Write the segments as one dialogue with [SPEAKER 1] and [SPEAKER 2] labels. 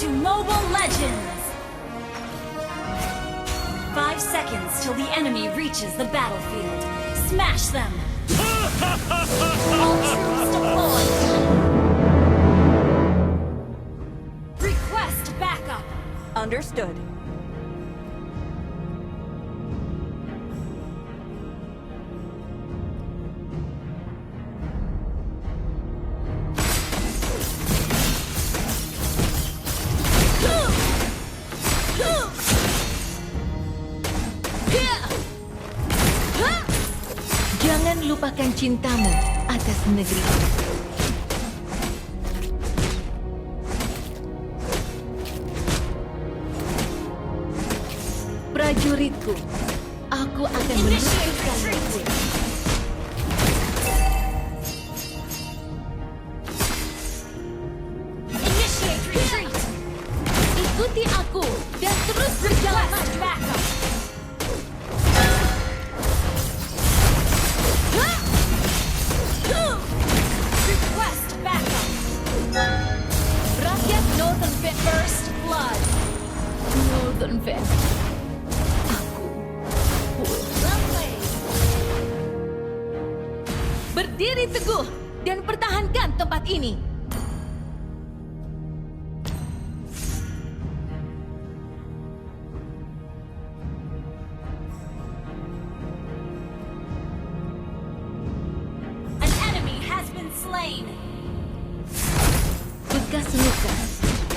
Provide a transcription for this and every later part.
[SPEAKER 1] to Mobile Legends! 5 seconds till the enemy reaches the battlefield. Smash them! All troops deployed! Request backup!
[SPEAKER 2] Understood.
[SPEAKER 3] Jangan lupakan cintamu atas negeri. Prajuritku, aku akan menuntut kalian.
[SPEAKER 1] Initiate retreat!
[SPEAKER 3] Ikuti aku dan terus berjalan
[SPEAKER 1] Request
[SPEAKER 3] maju.
[SPEAKER 1] backup! Request backup!
[SPEAKER 3] Rakyat Northern Vale.
[SPEAKER 1] First blood!
[SPEAKER 3] Northern Vale. Aku
[SPEAKER 1] Lovely!
[SPEAKER 3] berdiri teguh dan pertahankan tempat ini.
[SPEAKER 1] An enemy has been slain!
[SPEAKER 3] Bekas luka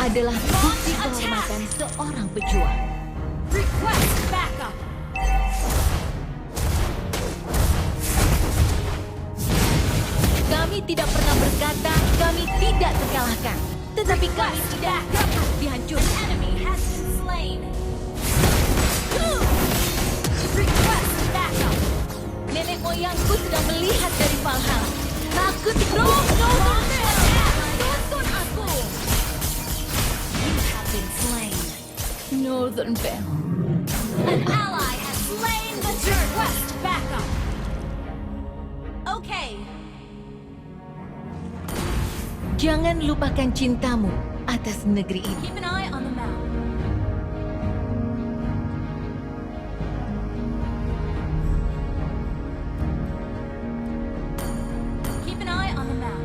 [SPEAKER 3] adalah bukti kehormatan seorang pejuang.
[SPEAKER 1] Request backup!
[SPEAKER 3] Kami tidak pernah berkata kami tidak terkalahkan, tetapi kami tidak dapat dihancurkan.
[SPEAKER 1] Enemy has been slain! Request backup!
[SPEAKER 3] Nenek moyangku sedang melihat dari Valhalla. Aku tidak tuntun aku.
[SPEAKER 1] You have been slain!
[SPEAKER 3] Northern Vale.
[SPEAKER 1] An ally has slain the turret! Request backup! Okay,
[SPEAKER 3] Jangan lupakan cintamu atas negeri ini.
[SPEAKER 1] keep an eye on the map. Keep an eye on the map.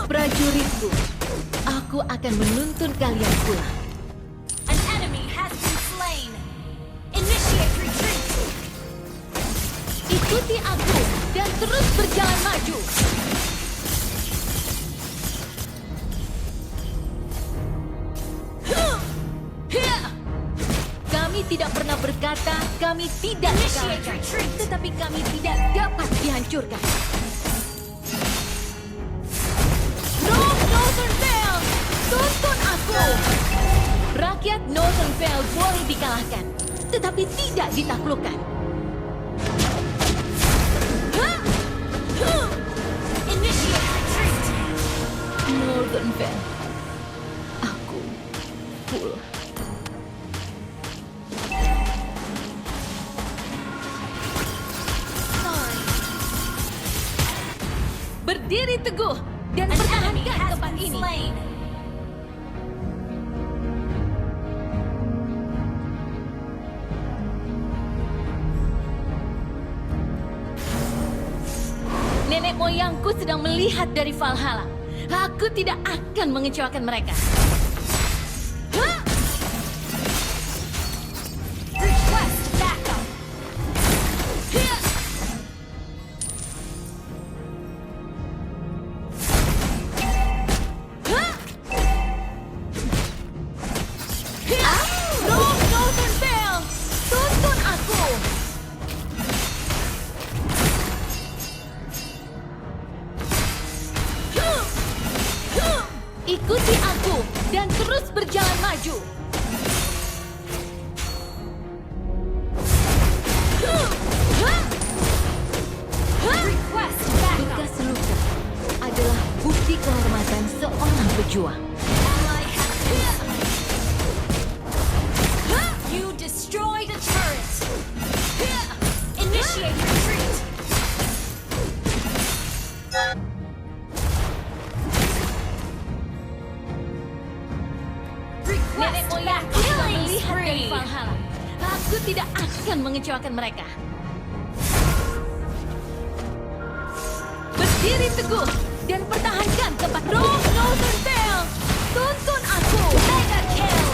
[SPEAKER 3] Prajuritku, aku akan menuntun kalian pulang.
[SPEAKER 1] An enemy has been slain! Initiate retreat!
[SPEAKER 3] Ikuti aku dan terus berjalan maju. Kami tidak pernah berkata kami tidak
[SPEAKER 1] Initiate
[SPEAKER 3] terkalahkan,
[SPEAKER 1] retreat!
[SPEAKER 3] tetapi kami tidak dapat dihancurkan. Northern Vale, tuntun aku. Rakyat Northern Vale boleh dikalahkan, tetapi tidak ditaklukkan.
[SPEAKER 1] Initiate retreat!
[SPEAKER 3] Northern Vale, aku pulang.
[SPEAKER 1] Sorry.
[SPEAKER 3] Berdiri teguh dan
[SPEAKER 1] An enemy
[SPEAKER 3] pertahankan
[SPEAKER 1] has
[SPEAKER 3] tempat
[SPEAKER 1] been
[SPEAKER 3] ini.
[SPEAKER 1] slain!
[SPEAKER 3] Nenek moyangku sedang melihat dari Valhalla. Aku tidak akan mengecewakan mereka.
[SPEAKER 1] Request backup!
[SPEAKER 3] Northern Vale, tuntun aku. Ikuti aku dan terus berjalan maju.
[SPEAKER 1] Request backup!
[SPEAKER 3] Bekas luka adalah bukti kehormatan seorang pejuang.
[SPEAKER 1] Ally has been slain! You destroyed a turret! Initiate retreat!
[SPEAKER 3] Nenek
[SPEAKER 1] Request
[SPEAKER 3] moyang
[SPEAKER 1] backup.
[SPEAKER 3] sudah
[SPEAKER 1] Killing
[SPEAKER 3] melihat dari
[SPEAKER 1] spree.
[SPEAKER 3] Valhalla. Aku tidak akan mengecewakan mereka. Berdiri teguh dan pertahankan tempat. Rock Northern Vale, tuntun aku.
[SPEAKER 1] Mega kill.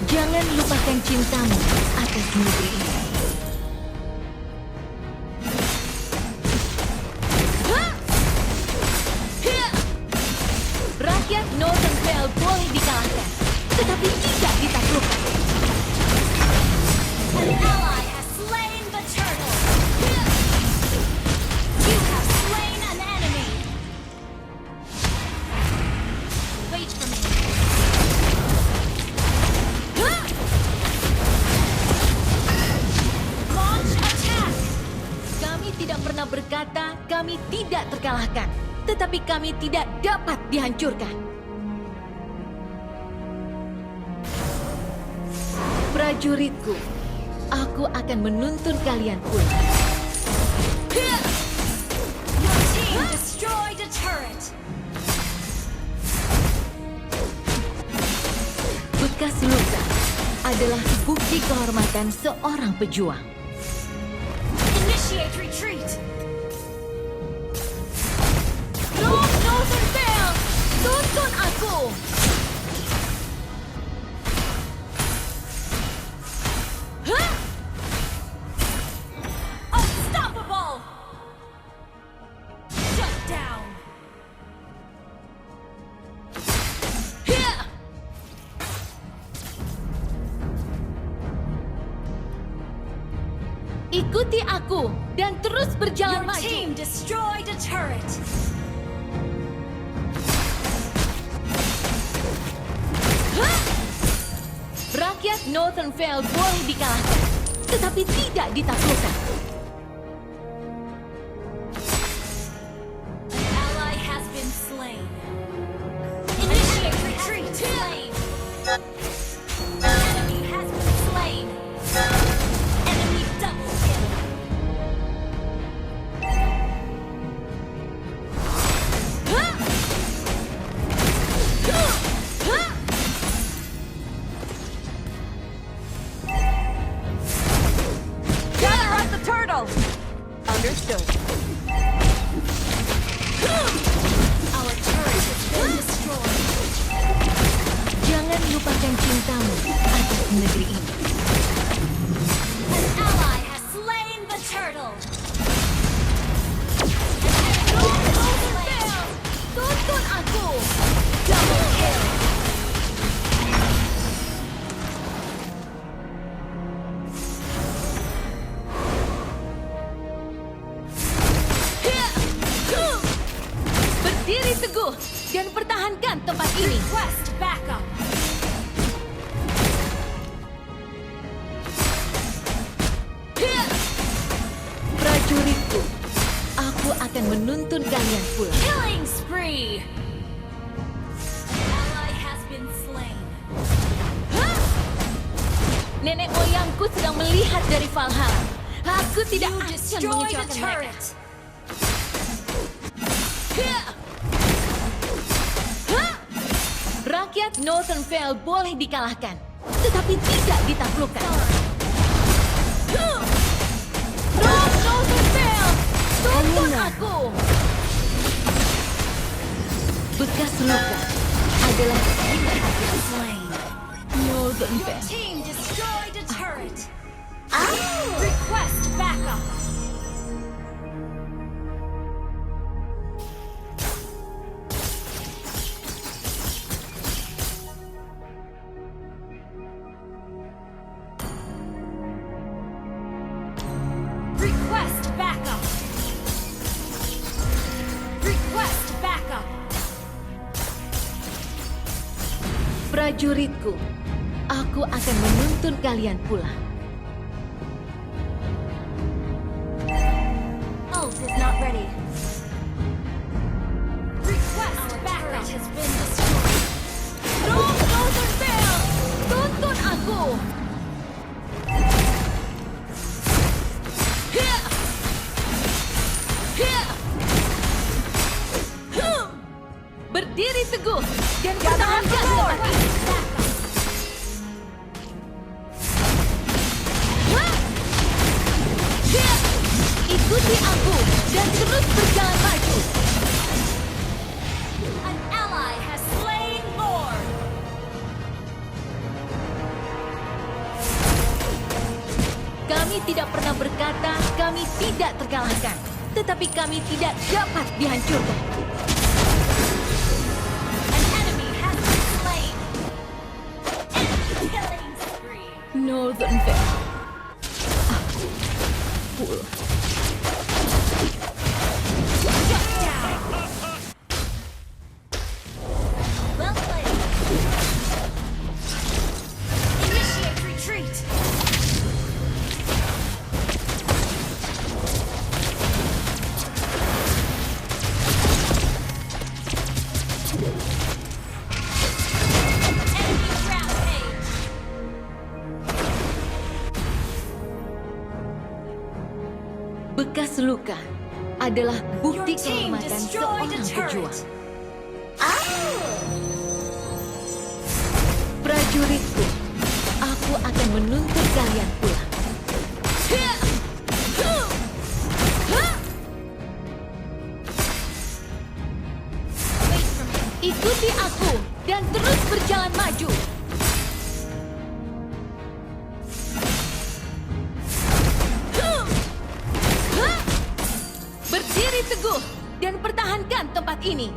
[SPEAKER 3] Jangan lupakan cintamu atas negeri ini. Hah! Hia! Rakyat Northern Vale boleh dikalahkan, tetapi tidak ditaklukkan.
[SPEAKER 1] An ally has slain the turtle. You have slain an enemy. Wait for me.
[SPEAKER 3] Hah!
[SPEAKER 1] Launch attack.
[SPEAKER 3] Kami tidak pernah berkata kami tidak terkalahkan, tetapi kami tidak dapat dihancurkan. Prajuritku, aku akan menuntun kalian pulang. Hia!
[SPEAKER 1] Your team destroyed a turret.
[SPEAKER 3] Bekas luka adalah bukti kehormatan seorang pejuang.
[SPEAKER 1] Initiate retreat.
[SPEAKER 3] Rock Northern Vale, tuntun aku! Hah!
[SPEAKER 1] Unstoppable. Shut down.
[SPEAKER 3] Hia! Ikuti aku dan terus berjalan
[SPEAKER 1] Your
[SPEAKER 3] maju.
[SPEAKER 1] team destroyed a turret.
[SPEAKER 3] Hah! Rakyat Northern Vale boleh dikalahkan, tetapi tidak ditaklukkan.
[SPEAKER 1] An ally has been slain. Initiate retreat. Slain. An enemy has been slain. Enemy double kill.
[SPEAKER 3] Hah! Hah! Hah!
[SPEAKER 1] Gather up the turtle. Understood. Our turret has been destroyed.
[SPEAKER 3] Jangan lupakan cintamu atas negeri ini.
[SPEAKER 1] An ally has slain the turtle.
[SPEAKER 3] Tuntun aku!
[SPEAKER 1] Double kill.
[SPEAKER 3] Hia! Huh! Berdiri teguh dan pertahankan tempat ini.
[SPEAKER 1] Request backup.
[SPEAKER 3] Hia! Prajuritku, aku akan menuntun kalian pulang.
[SPEAKER 1] Killing spree. Ally has been slain.
[SPEAKER 3] Hah! Nenek moyangku sedang melihat dari Valhalla. Aku tidak
[SPEAKER 1] You
[SPEAKER 3] akan
[SPEAKER 1] destroyed a
[SPEAKER 3] mengecewakan mereka.
[SPEAKER 1] turret.
[SPEAKER 3] Hia! Hah! Rakyat Northern Vale boleh dikalahkan, tetapi tidak ditaklukkan. Huh! Rock Northern Vale, tuntun aku! Bekas luka adalah
[SPEAKER 1] Slain.
[SPEAKER 3] Northern
[SPEAKER 1] Your
[SPEAKER 3] Vale.
[SPEAKER 1] team destroyed a turret. Request backup. Request backup. Request backup.
[SPEAKER 3] Prajuritku, aku akan menuntun kalian pulang.
[SPEAKER 1] Ult is not ready. Request backup has been destroyed.
[SPEAKER 3] Rock Northern Vale, tuntun aku! Hia! Hia! Huh! teguh dan pertahankan tempat ini. Ikuti aku dan terus berjalan maju.
[SPEAKER 1] An ally has slain Lord.
[SPEAKER 3] Kami tidak pernah berkata kami tidak terkalahkan, tetapi kami tidak dapat dihancurkan.
[SPEAKER 1] An enemy has been slain. Enemy killing spree.
[SPEAKER 3] Northern Vale. Aku full.
[SPEAKER 1] Shut down. Well played. Initiate retreat. Enemy rampage.
[SPEAKER 3] Bekas luka adalah bukti
[SPEAKER 1] Your team
[SPEAKER 3] kehormatan
[SPEAKER 1] destroyed a
[SPEAKER 3] seorang pejuang.
[SPEAKER 1] turret.
[SPEAKER 3] Prajuritku, aku akan menuntut kalian pulang.
[SPEAKER 1] Wait for me.
[SPEAKER 3] Ikuti aku dan terus berjalan maju. Berdiri teguh dan pertahankan tempat ini.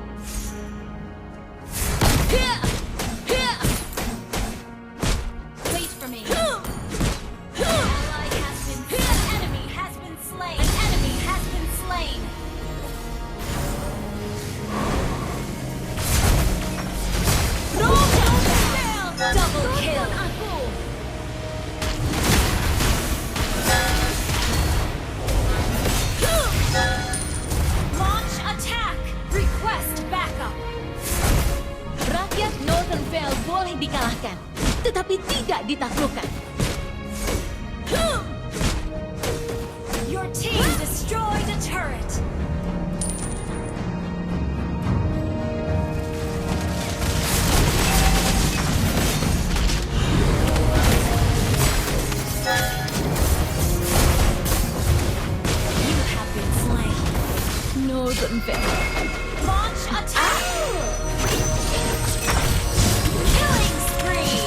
[SPEAKER 1] Wait for me. Ally has been. An enemy has been slain. An enemy has been slain. Double kill.
[SPEAKER 3] Aku.
[SPEAKER 1] Launch attack. Request backup.
[SPEAKER 3] Rakyat Northern Vale boleh dikalahkan, tetapi tidak ditaklukkan.
[SPEAKER 1] Your team destroyed a turret. You have been slain.
[SPEAKER 3] Northern Vale.
[SPEAKER 1] Launch attack. Killing spree.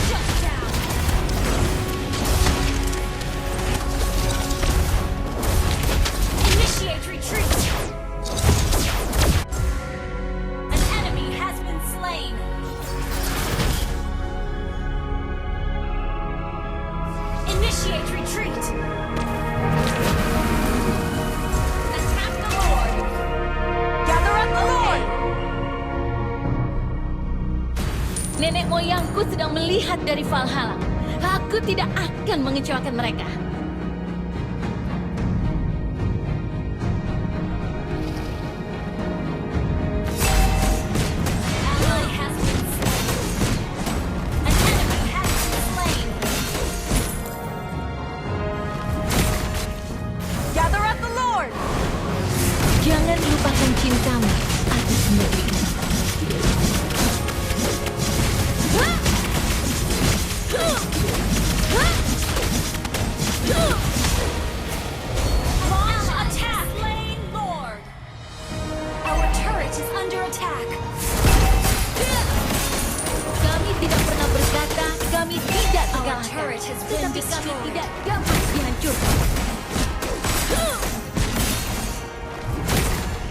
[SPEAKER 1] Shut down. Initiate retreat. An enemy has been slain. Initiate retreat. Attack the Lord. Gather up the Lord.
[SPEAKER 3] Nenek moyangku sedang melihat dari Valhalla. Aku tidak akan mengecewakan mereka.
[SPEAKER 1] Ally has been slain. An enemy has been slain. Gather up the Lord.
[SPEAKER 3] Jangan lupakan cintamu atas negeri ini.
[SPEAKER 1] Launch attack. Slain Lord. Our turret is under attack.
[SPEAKER 3] Kami tidak pernah berkata kami tidak
[SPEAKER 1] Our
[SPEAKER 3] terkalahkan,
[SPEAKER 1] turret has been
[SPEAKER 3] tetapi kami
[SPEAKER 1] destroyed.
[SPEAKER 3] tidak dapat dihancurkan.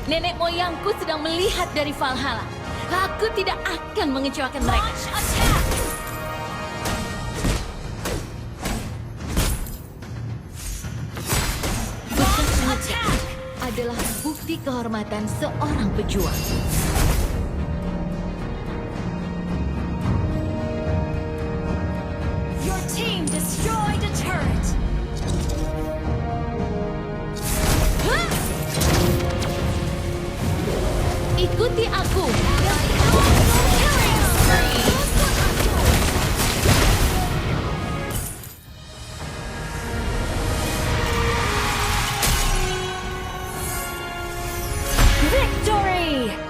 [SPEAKER 3] Nenek moyangku sedang melihat dari Valhalla. Aku tidak akan mengecewakan mereka.
[SPEAKER 1] Launch attack.
[SPEAKER 3] Bekas
[SPEAKER 1] Launch
[SPEAKER 3] luka
[SPEAKER 1] attack.
[SPEAKER 3] adalah bukti kehormatan seorang pejuang.
[SPEAKER 1] Your team destroyed a turret.
[SPEAKER 3] Ikuti aku.
[SPEAKER 1] Killing spree. Victory!